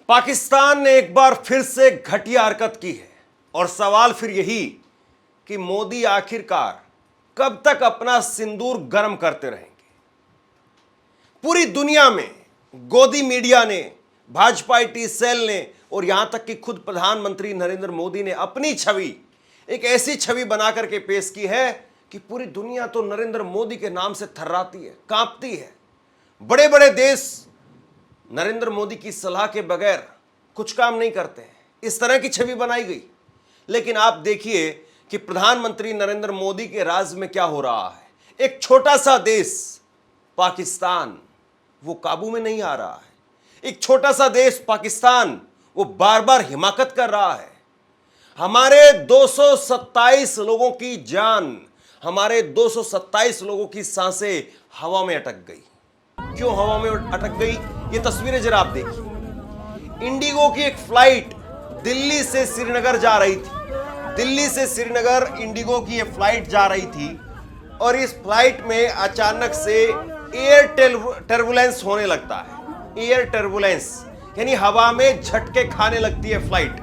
पाकिस्तान ने एक बार फिर से घटिया हरकत की है और सवाल फिर यही कि मोदी आखिरकार कब तक अपना सिंदूर गर्म करते रहेंगे। पूरी दुनिया में गोदी मीडिया ने, भाजपा टी सेल ने और यहां तक कि खुद प्रधानमंत्री नरेंद्र मोदी ने अपनी छवि, एक ऐसी छवि बना करके पेश की है कि पूरी दुनिया तो नरेंद्र मोदी के नाम से थर्राती है, कांपती है। बड़े बड़े देश नरेंद्र मोदी की सलाह के बगैर कुछ काम नहीं करते हैं, इस तरह की छवि बनाई गई। लेकिन आप देखिए कि प्रधानमंत्री नरेंद्र मोदी के राज में क्या हो रहा है। एक छोटा सा देश पाकिस्तान, वो काबू में नहीं आ रहा है। एक छोटा सा देश पाकिस्तान, वो बार बार हिमाकत कर रहा है। हमारे 227 लोगों की जान, हमारे 227 लोगों की सांसें हवा में अटक गई। क्यों हवा में अटक गई? ये तस्वीरें जरा आप देखिए। इंडिगो की एक फ्लाइट दिल्ली से श्रीनगर जा रही थी। दिल्ली से श्रीनगर इंडिगो की ये फ्लाइट जा रही थी और इस फ्लाइट में अचानक से एयर टर्बुलेंस होने लगता है। एयर टर्बुलेंस यानी हवा में झटके खाने लगती है फ्लाइट।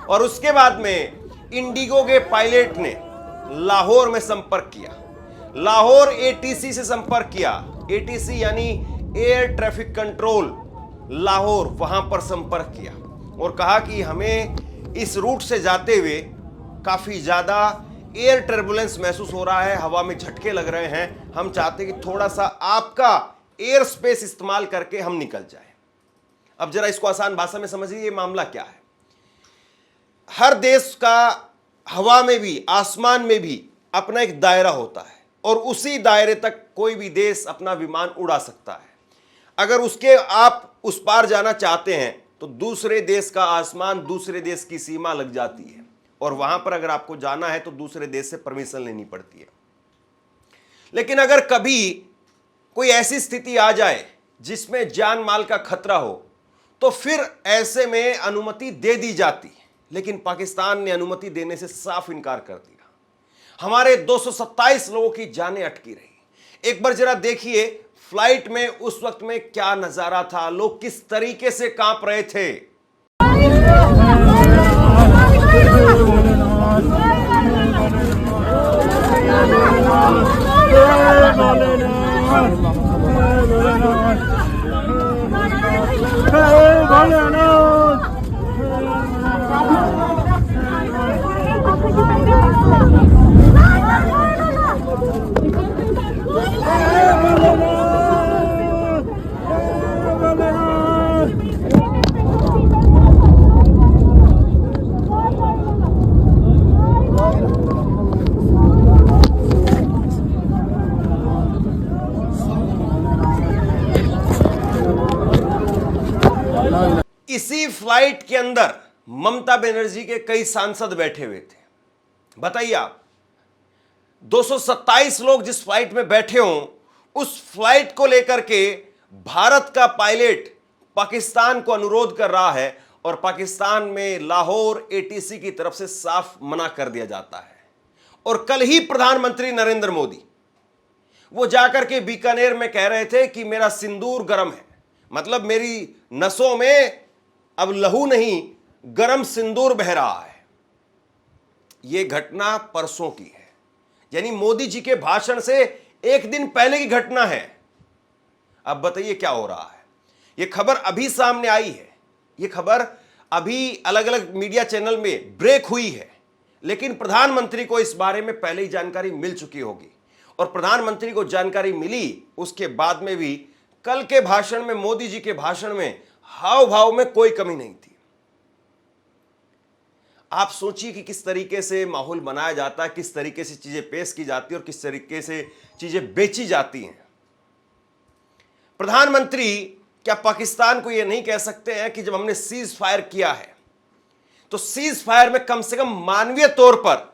और उसके बाद में इंडिगो के पायलट ने लाहौर में संपर्क किया, लाहौर एटीसी से संपर्क किया। एटीसी यानी एयर ट्रैफिक कंट्रोल, लाहौर, वहां पर संपर्क किया और कहा कि हमें इस रूट से जाते हुए काफी ज्यादा एयर टर्बुलेंस महसूस हो रहा है, हवा में झटके लग रहे हैं। हम चाहते हैं कि थोड़ा सा आपका एयर स्पेस इस्तेमाल करके हम निकल जाए। अब जरा इसको आसान भाषा में समझिए, ये मामला क्या है। हर देश का हवा में भी, आसमान में भी अपना एक दायरा होता है और उसी दायरे तक कोई भी देश अपना विमान उड़ा सकता है। अगर उसके आप उस पार जाना चाहते हैं तो दूसरे देश का आसमान, दूसरे देश की सीमा लग जाती है और वहां पर अगर आपको जाना है तो दूसरे देश से परमिशन लेनी पड़ती है। लेकिन अगर कभी कोई ऐसी स्थिति आ जाए जिसमें जान माल का खतरा हो तो फिर ऐसे में अनुमति दे दी जाती है। लेकिन पाकिस्तान ने अनुमति देने से साफ इनकार कर दिया। हमारे 227 लोगों की जानें अटकी रही। एक बार जरा देखिए फ्लाइट में उस वक्त में क्या नजारा था, लोग किस तरीके से कांप रहे थे। इसी फ्लाइट के अंदर ममता बनर्जी के कई सांसद बैठे हुए थे। बताइए आप, 227 लोग जिस फ्लाइट में बैठे हों, उस फ्लाइट को लेकर के भारत का पायलट पाकिस्तान को अनुरोध कर रहा है और पाकिस्तान में लाहौर एटीसी की तरफ से साफ मना कर दिया जाता है। और कल ही प्रधानमंत्री नरेंद्र मोदी वो जाकर के बीकानेर में कह रहे थे कि मेरा सिंदूर गर्म है, मतलब मेरी नसों में अब लहू नहीं, गर्म सिंदूर बह रहा है। यह घटना परसों की है, यानी मोदी जी के भाषण से एक दिन पहले की घटना है। अब बताइए क्या हो रहा है। यह खबर अभी सामने आई है, यह खबर अभी अलग अलग मीडिया चैनल में ब्रेक हुई है, लेकिन प्रधानमंत्री को इस बारे में पहले ही जानकारी मिल चुकी होगी। और प्रधानमंत्री को जानकारी मिली उसके बाद में भी कल के भाषण में, मोदी जी के भाषण में हाव भाव में कोई कमी नहीं थी। आप सोचिए कि किस तरीके से माहौल बनाया जाता है, किस तरीके से चीजें पेश की जाती है और किस तरीके से चीजें बेची जाती हैं। प्रधानमंत्री क्या पाकिस्तान को यह नहीं कह सकते हैं कि जब हमने सीज फायर किया है तो सीज फायर में कम से कम मानवीय तौर पर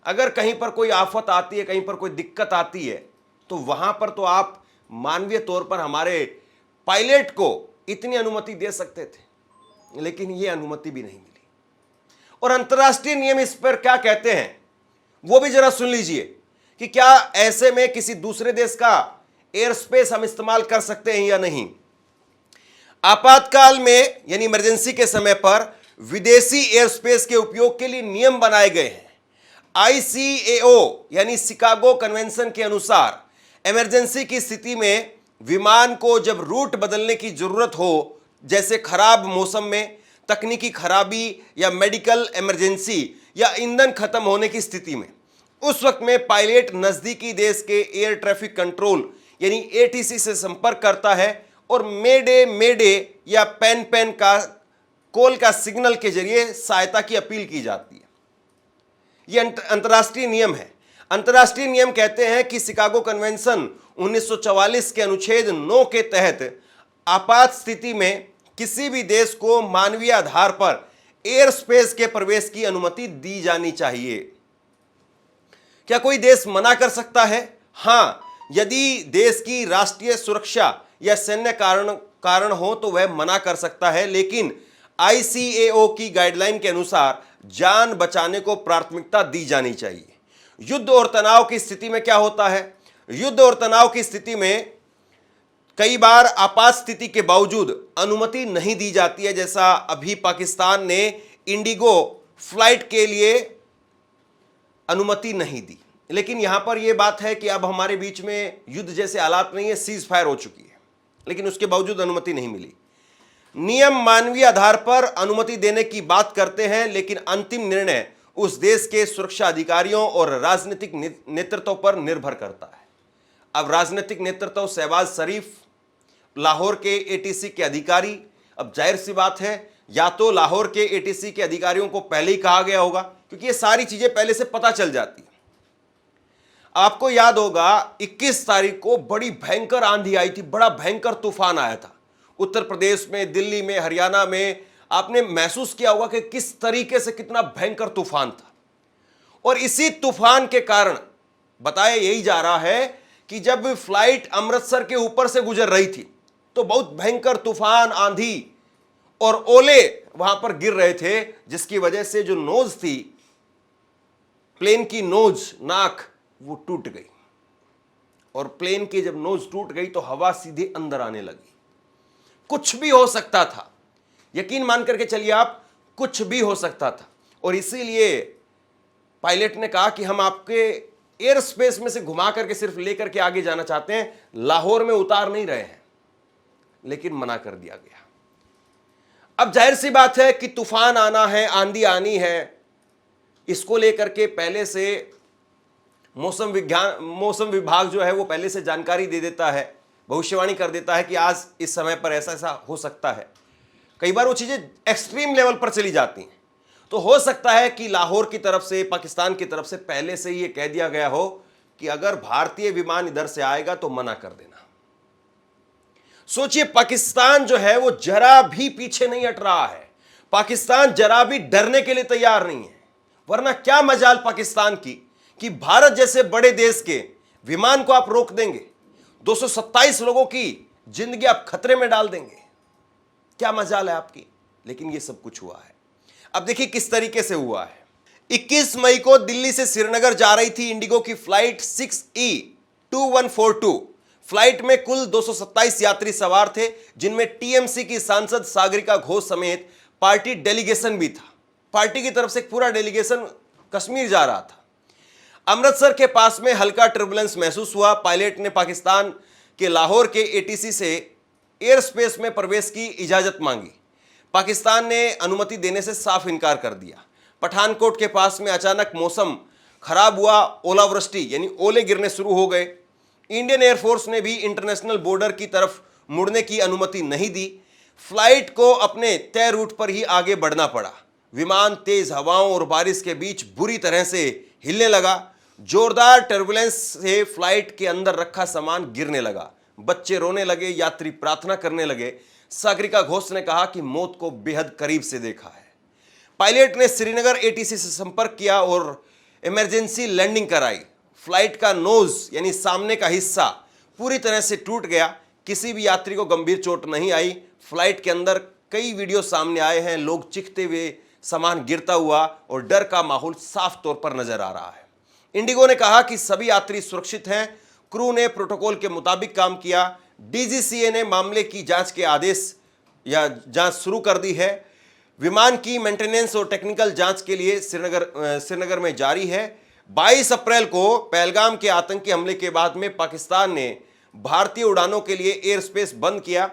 अगर कहीं पर कोई आफत आती है, कहीं पर कोई दिक्कत आती है तो वहां पर तो आप मानवीय तौर पर हमारे पायलट को इतनी अनुमति दे सकते थे, लेकिन यह अनुमति भी नहीं मिली। और अंतर्राष्ट्रीय नियम इस पर क्या कहते हैं वो भी जरा सुन लीजिए कि क्या ऐसे में किसी दूसरे देश का एयर स्पेस हम इस्तेमाल कर सकते हैं या नहीं। आपातकाल में यानी इमरजेंसी के समय पर विदेशी एयर स्पेस के उपयोग के लिए नियम बनाए गए हैं। ICAO यानी शिकागो कन्वेंशन के अनुसार इमरजेंसी की स्थिति में विमान को जब रूट बदलने की जरूरत हो, जैसे खराब मौसम में, तकनीकी खराबी या मेडिकल इमरजेंसी या ईंधन खत्म होने की स्थिति में, उस वक्त में पायलट नजदीकी देश के एयर ट्रैफिक कंट्रोल यानी ATC से संपर्क करता है और मेडे या पैन का कॉल का सिग्नल के जरिए सहायता की अपील की जाती है। यह अंतर्राष्ट्रीय नियम है। अंतर्राष्ट्रीय नियम कहते हैं कि शिकागो कन्वेंशन 1944 के अनुच्छेद 9 के तहत आपात स्थिति में किसी भी देश को मानवीय आधार पर एयर स्पेस के प्रवेश की अनुमति दी जानी चाहिए। क्या कोई देश मना कर सकता है? हां, यदि देश की राष्ट्रीय सुरक्षा या सैन्य कारण हो तो वह मना कर सकता है, लेकिन ICAO की गाइडलाइन के अनुसार जान बचाने को प्राथमिकता दी जानी चाहिए। युद्ध और तनाव की स्थिति में क्या होता है? युद्ध और तनाव की स्थिति में कई बार आपात स्थिति के बावजूद अनुमति नहीं दी जाती है। जैसा अभी पाकिस्तान ने इंडिगो फ्लाइट के लिए अनुमति नहीं दी, लेकिन यहां पर यह बात है कि अब हमारे बीच में युद्ध जैसे हालात नहीं है, सीज फायर हो चुकी है, लेकिन उसके बावजूद अनुमति नहीं मिली। नियम मानवीय आधार पर अनुमति देने की बात करते हैं, लेकिन अंतिम निर्णय उस देश के सुरक्षा अधिकारियों और राजनीतिक नेतृत्व पर निर्भर करता है। अब राजनीतिक नेतृत्व शहबाज शरीफ, लाहौर के ATC के अधिकारी, अब जाहिर सी बात है या तो लाहौर के ATC के अधिकारियों को पहले ही कहा गया होगा, क्योंकि ये सारी चीजें पहले से पता चल जाती है। आपको याद होगा 21 तारीख को बड़ी भयंकर आंधी आई थी, बड़ा भयंकर तूफान आया था उत्तर प्रदेश में, दिल्ली में, हरियाणा में। आपने महसूस किया होगा कि किस तरीके से कितना भयंकर तूफान था। और इसी तूफान के कारण बताया यही जा रहा है कि जब फ्लाइट अमृतसर के ऊपर से गुजर रही थी तो बहुत भयंकर तूफान, आंधी और ओले वहां पर गिर रहे थे, जिसकी वजह से जो नोज थी, प्लेन की नोज, नाक, वो टूट गई। और प्लेन की जब नोज टूट गई तो हवा सीधे अंदर आने लगी। कुछ भी हो सकता था, यकीन मान करके चलिए आप, कुछ भी हो सकता था। और इसीलिए पायलट ने कहा कि हम आपके एयर स्पेस में से घुमा करके सिर्फ लेकर के आगे जाना चाहते हैं, लाहौर में उतार नहीं रहे हैं, लेकिन मना कर दिया गया। अब जाहिर सी बात है कि तूफान आना है, आंधी आनी है, इसको लेकर के पहले से मौसम विभाग जो है वो पहले से जानकारी दे देता है, भविष्यवाणी कर देता है कि आज इस समय पर ऐसा ऐसा हो सकता है। कई बार वो चीजें एक्सट्रीम लेवल पर चली जाती हैं, तो हो सकता है कि लाहौर की तरफ से, पाकिस्तान की तरफ से पहले से ही ये कह दिया गया हो कि अगर भारतीय विमान इधर से आएगा तो मना कर देना। सोचिए, पाकिस्तान जो है वो जरा भी पीछे नहीं हट रहा है, पाकिस्तान जरा भी डरने के लिए तैयार नहीं है। वरना क्या मजाल पाकिस्तान की कि भारत जैसे बड़े देश के विमान को आप रोक देंगे, 227 लोगों की जिंदगी आप खतरे में डाल देंगे, क्या मजाल है आपकी। लेकिन ये सब कुछ हुआ है। अब देखिए किस तरीके से हुआ है। 21 मई को दिल्ली से श्रीनगर जा रही थी इंडिगो की फ्लाइट 6E2142। फ्लाइट में कुल 227 यात्री सवार थे, जिनमें TMC की सांसद सागरिका घोष समेत पार्टी डेलीगेशन भी था। पार्टी की तरफ से एक पूरा डेलीगेशन कश्मीर जा रहा था। अमृतसर के पास में हल्का टर्बुलेंस महसूस हुआ। पायलट ने पाकिस्तान के लाहौर के ATC से एयर स्पेस में प्रवेश की इजाजत मांगी। पाकिस्तान ने अनुमति देने से साफ इनकार कर दिया। पठानकोट के पास में अचानक मौसम खराब हुआ, ओलावृष्टि यानी ओले गिरने शुरू हो गए। इंडियन एयरफोर्स ने भी इंटरनेशनल बॉर्डर की तरफ मुड़ने की अनुमति नहीं दी। फ्लाइट को अपने तय रूट पर ही आगे बढ़ना पड़ा। विमान तेज हवाओं और बारिश के बीच बुरी तरह से हिलने लगा। जोरदार टर्बुलेंस से फ्लाइट के अंदर रखा सामान गिरने लगा। बच्चे रोने लगे, यात्री प्रार्थना करने लगे। सागरिका घोष ने कहा कि मौत को बेहद करीब से देखा है। पायलट ने श्रीनगर ATC से संपर्क किया और इमरजेंसी लैंडिंग कराई। फ्लाइट का नोज यानी सामने का हिस्सा पूरी तरह से टूट गया। किसी भी यात्री को गंभीर चोट नहीं आई। फ्लाइट के अंदर कई वीडियो सामने आए हैं, लोग चीखते हुए, सामान गिरता हुआ और डर का माहौल साफ तौर पर नजर आ रहा है। इंडिगो ने कहा कि सभी यात्री सुरक्षित हैं। क्रू ने प्रोटोकॉल के मुताबिक काम किया। DGCA ने मामले की जांच के आदेश या जांच शुरू कर दी है। विमान की मेंटेनेंस और टेक्निकल जांच के लिए श्रीनगर में जारी है। 22 अप्रैल को पहलगाम के आतंकी हमले के बाद में पाकिस्तान ने भारतीय उड़ानों के लिए एयर स्पेस बंद किया।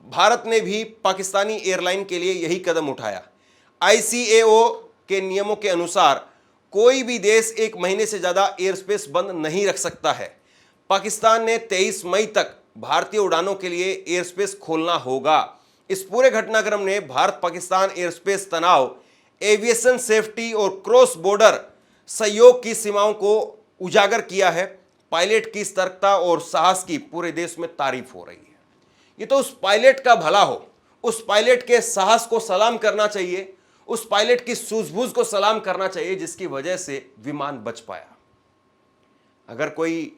भारत ने भी पाकिस्तानी एयरलाइन के लिए यही कदम उठाया। ICAO के नियमों के अनुसार कोई भी देश 1 महीने से ज्यादा एयर स्पेस बंद नहीं रख सकता है। पाकिस्तान ने 23 मई तक भारतीय उड़ानों के लिए एयर स्पेस खोलना होगा। इस पूरे घटनाक्रम ने भारत पाकिस्तान एयर स्पेस तनाव, एविएशन सेफ्टी और क्रॉस बॉर्डर सहयोग की सीमाओं को उजागर किया है। पायलट की सतर्कता और साहस की पूरे देश में तारीफ हो रही है। ये तो उस पायलट का भला हो, उस पायलट के साहस को सलाम करना चाहिए, उस पायलट की सूझबूझ को सलाम करना चाहिए जिसकी वजह से विमान बच पाया। अगर कोई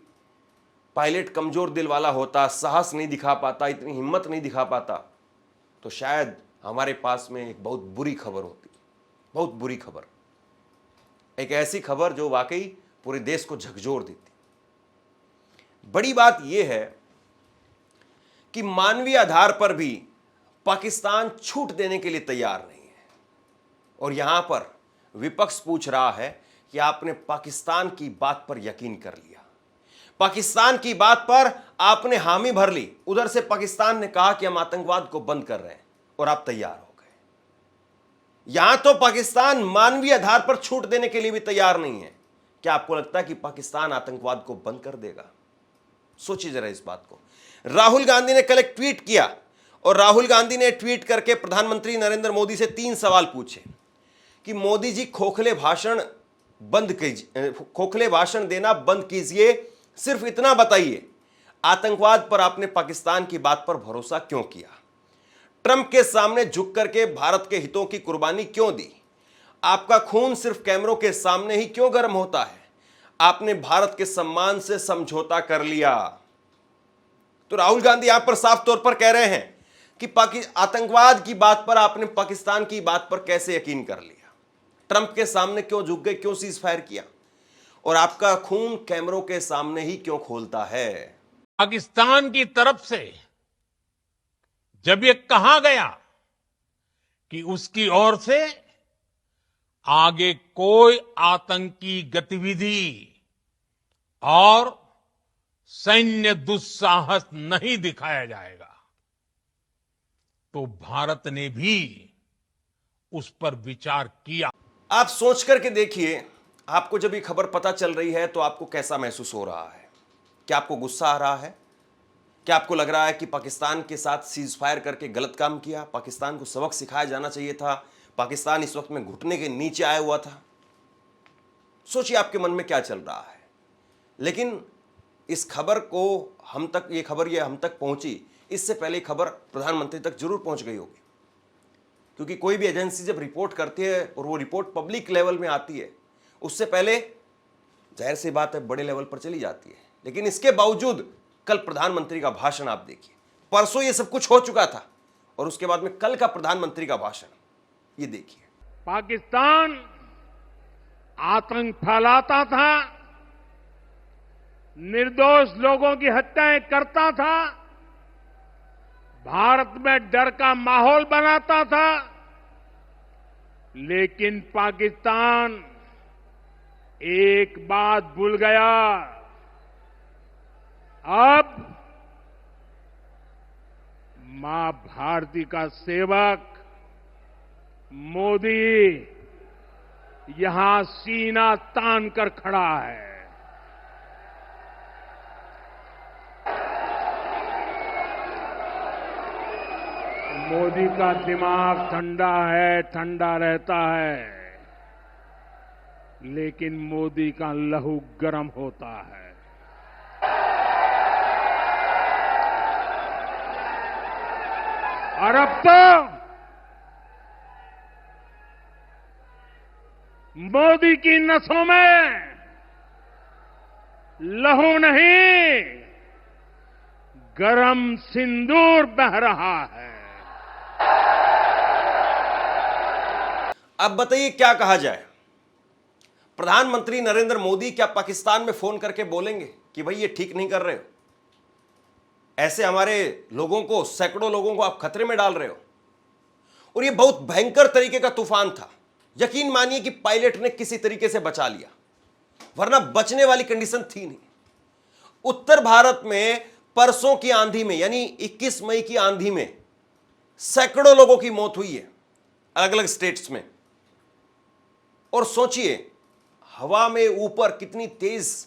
पायलट कमजोर दिल वाला होता, साहस नहीं दिखा पाता, इतनी हिम्मत नहीं दिखा पाता, तो शायद हमारे पास में एक बहुत बुरी खबर होती, बहुत बुरी खबर, एक ऐसी खबर जो वाकई पूरे देश को झकझोर देती। बड़ी बात यह है कि मानवीय आधार पर भी पाकिस्तान छूट देने के लिए तैयार नहीं है। और यहां पर विपक्ष पूछ रहा है कि आपने पाकिस्तान की बात पर यकीन कर लिया, पाकिस्तान की बात पर आपने हामी भर ली। उधर से पाकिस्तान ने कहा कि हम आतंकवाद को बंद कर रहे हैं और आप तैयार हो गए। यहां तो पाकिस्तान मानवीय आधार पर छूट देने के लिए भी तैयार नहीं है। क्या आपको लगता है कि पाकिस्तान आतंकवाद को बंद कर देगा? सोचिए जरा इस बात को। राहुल गांधी ने कल एक ट्वीट किया और राहुल गांधी ने ट्वीट करके प्रधानमंत्री नरेंद्र मोदी से 3 सवाल पूछे कि मोदी जी खोखले भाषण देना बंद कीजिए, सिर्फ इतना बताइए, आतंकवाद पर आपने पाकिस्तान की बात पर भरोसा क्यों किया? ट्रंप के सामने झुक करके भारत के हितों की कुर्बानी क्यों दी? आपका खून सिर्फ कैमरों के सामने ही क्यों गर्म होता है? आपने भारत के सम्मान से समझौता कर लिया। तो राहुल गांधी यहां पर साफ तौर पर कह रहे हैं कि आतंकवाद की बात पर आपने पाकिस्तान की बात पर कैसे यकीन कर लिया? ट्रंप के सामने क्यों झुक गए, क्यों सीज फायर किया? और आपका खून कैमरों के सामने ही क्यों खोलता है? पाकिस्तान की तरफ से जब ये कहा गया कि उसकी ओर से आगे कोई आतंकी गतिविधि और सैन्य दुस्साहस नहीं दिखाया जाएगा, तो भारत ने भी उस पर विचार किया। आप सोच करके देखिए, आपको जब ये खबर पता चल रही है तो आपको कैसा महसूस हो रहा है? क्या आपको गुस्सा आ रहा है? क्या आपको लग रहा है कि पाकिस्तान के साथ सीज फायर करके गलत काम किया, पाकिस्तान को सबक सिखाया जाना चाहिए था, पाकिस्तान इस वक्त में घुटने के नीचे आया हुआ था? सोचिए आपके मन में क्या चल रहा है। लेकिन इस खबर को ये खबर हम तक पहुंची, इससे पहले खबर प्रधानमंत्री तक जरूर पहुंच गई होगी, क्योंकि कोई भी एजेंसी जब रिपोर्ट करती है और वो रिपोर्ट पब्लिक लेवल में आती है, उससे पहले जाहिर सी बात है बड़े लेवल पर चली जाती है। लेकिन इसके बावजूद कल प्रधानमंत्री का भाषण आप देखिए, परसों ये सब कुछ हो चुका था और उसके बाद में कल का प्रधानमंत्री का भाषण ये देखिए। पाकिस्तान आतंक फैलाता था, निर्दोष लोगों की हत्याएं करता था, भारत में डर का माहौल बनाता था, लेकिन पाकिस्तान एक बात भूल गया। अब मां भारती का सेवक मोदी यहां सीना तान कर खड़ा है। मोदी का दिमाग ठंडा है, ठंडा रहता है, लेकिन मोदी का लहू गर्म होता है। और अब तो मोदी की नसों में लहू नहीं, गरम सिंदूर बह रहा है। अब बताइए क्या कहा जाए? प्रधानमंत्री नरेंद्र मोदी क्या पाकिस्तान में फोन करके बोलेंगे कि भाई ये ठीक नहीं कर रहे हो, ऐसे हमारे लोगों को, सैकड़ों लोगों को आप खतरे में डाल रहे हो? और यह बहुत भयंकर तरीके का तूफान था। यकीन मानिए कि पायलट ने किसी तरीके से बचा लिया, वरना बचने वाली कंडीशन थी नहीं। उत्तर भारत में परसों की आंधी में, यानी 21 मई की आंधी में सैकड़ों लोगों की मौत हुई है अलग अलग स्टेट्स में। और सोचिए हवा में ऊपर कितनी तेज,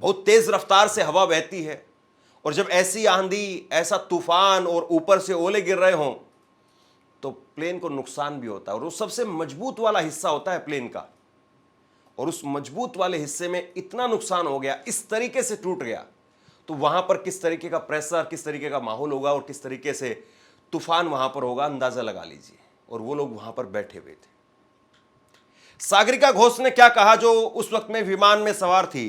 बहुत तेज रफ्तार से हवा बहती है, और जब ऐसी आंधी, ऐसा तूफान और ऊपर से ओले गिर रहे हों तो प्लेन को नुकसान भी होता है। और वो सबसे मजबूत वाला हिस्सा होता है प्लेन का, और उस मजबूत वाले हिस्से में इतना नुकसान हो गया, इस तरीके से टूट गया, तो वहां पर किस तरीके का प्रेशर, किस तरीके का माहौल होगा और किस तरीके से तूफान वहां पर होगा, अंदाजा लगा लीजिए। और वो लोग वहां पर बैठे हुए थे। सागरिका घोष ने क्या कहा, जो उस वक्त में विमान में सवार थी,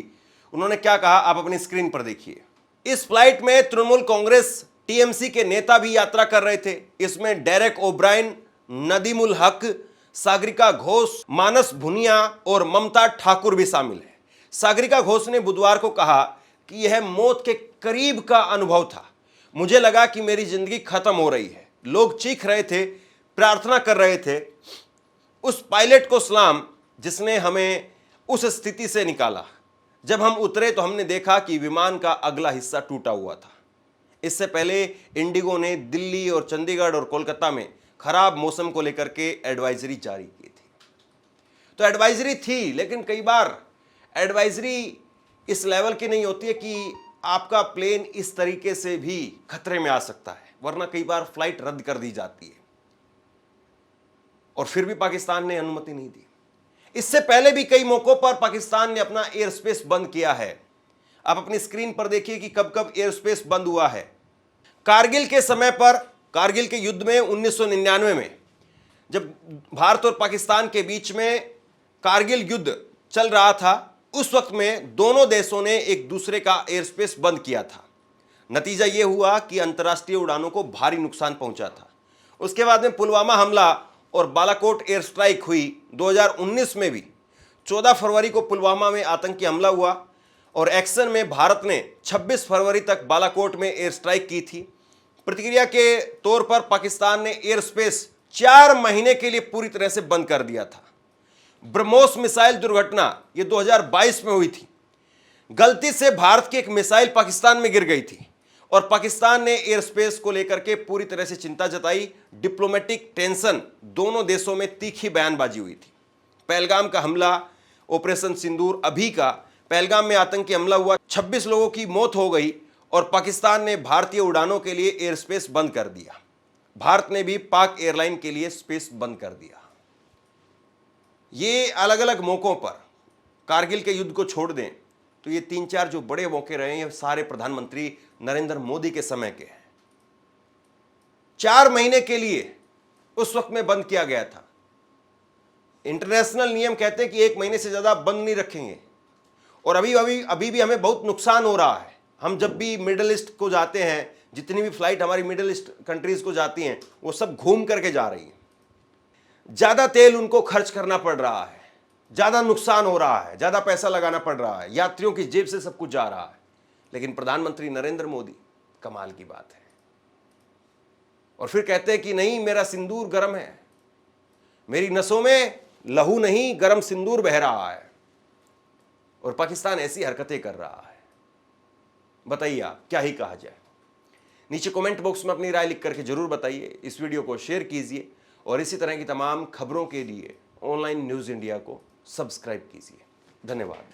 उन्होंने क्या कहा आप अपनी स्क्रीन पर देखिए। इस फ्लाइट में तृणमूल कांग्रेस टीएमसी के नेता भी यात्रा कर रहे थे। इसमें डेरेक ओब्रायन, नदीमुल हक, सागरिका घोष, मानस भुनिया और ममता ठाकुर भी शामिल है। सागरिका घोष ने बुधवार को कहा कि यह मौत के करीब का अनुभव था। मुझे लगा कि मेरी जिंदगी खत्म हो रही है। लोग चीख रहे थे, प्रार्थना कर रहे थे। उस पायलट को सलाम जिसने हमें उस स्थिति से निकाला। जब हम उतरे तो हमने देखा कि विमान का अगला हिस्सा टूटा हुआ था। इससे पहले इंडिगो ने दिल्ली और चंडीगढ़ और कोलकाता में खराब मौसम को लेकर के एडवाइजरी जारी की थी। तो एडवाइजरी थी, लेकिन कई बार एडवाइजरी इस लेवल की नहीं होती है कि आपका प्लेन इस तरीके से भी खतरे में आ सकता है, वरना कई बार फ्लाइट रद्द कर दी जाती है। और फिर भी पाकिस्तान ने अनुमति नहीं दी। इससे पहले भी कई मौकों पर पाकिस्तान ने अपना एयर स्पेस बंद किया है। आप अपनी स्क्रीन पर देखिए कि कब कब एयर स्पेस बंद हुआ है। कारगिल के समय पर, कारगिल के युद्ध में 1999 में जब भारत और पाकिस्तान के बीच में कारगिल युद्ध चल रहा था, उस वक्त में दोनों देशों ने एक दूसरे का एयर स्पेस बंद किया था। नतीजा यह हुआ कि अंतर्राष्ट्रीय उड़ानों को भारी नुकसान पहुंचा था। उसके बाद में पुलवामा हमला और बालाकोट एयर स्ट्राइक हुई। 2019 में भी 14 फरवरी को पुलवामा में आतंकी हमला हुआ और एक्शन में भारत ने 26 फरवरी तक बालाकोट में एयर स्ट्राइक की थी। प्रतिक्रिया के तौर पर पाकिस्तान ने एयर स्पेस 4 महीने के लिए पूरी तरह से बंद कर दिया था। ब्रह्मोस मिसाइल दुर्घटना ये 2022 में हुई थी। गलती से भारत की एक मिसाइल पाकिस्तान में गिर गई थी और पाकिस्तान ने एयर स्पेस को लेकर के पूरी तरह से चिंता जताई। डिप्लोमेटिक टेंशन, दोनों देशों में तीखी बयानबाजी हुई थी। पहलगाम का हमला, ऑपरेशन सिंदूर, अभी का पहलगाम में आतंकी हमला हुआ, 26 लोगों की मौत हो गई और पाकिस्तान ने भारतीय उड़ानों के लिए एयर स्पेस बंद कर दिया। भारत ने भी पाक एयरलाइन के लिए स्पेस बंद कर दिया। ये अलग अलग मौकों पर, कारगिल के युद्ध को छोड़ दें तो ये 3-4 जो बड़े मौके रहे हैं, सारे प्रधानमंत्री नरेंद्र मोदी के समय के हैं। 4 महीने के लिए उस वक्त में बंद किया गया था। इंटरनेशनल नियम कहते हैं कि 1 महीने से ज्यादा बंद नहीं रखेंगे। और अभी भी हमें बहुत नुकसान हो रहा है। हम जब भी मिडिल ईस्ट को जाते हैं, जितनी भी फ्लाइट हमारी मिडिल ईस्ट कंट्रीज को जाती हैं, वो सब घूम करके जा रही हैं। ज्यादा तेल उनको खर्च करना पड़ रहा है, ज्यादा नुकसान हो रहा है, ज्यादा पैसा लगाना पड़ रहा है, यात्रियों की जेब से सब कुछ जा रहा है। लेकिन प्रधानमंत्री नरेंद्र मोदी, कमाल की बात है। और फिर कहते हैं कि नहीं, मेरा सिंदूर गर्म है, मेरी नसों में लहू नहीं गर्म सिंदूर बह रहा है। और पाकिस्तान ऐसी हरकतें कर रहा है। बताइए आप क्या ही कहा जाए। नीचे कमेंट बॉक्स में अपनी राय लिख करके जरूर बताइए। इस वीडियो को शेयर कीजिए और इसी तरह की तमाम खबरों के लिए ऑनलाइन न्यूज़ इंडिया को सब्सक्राइब कीजिए। धन्यवाद।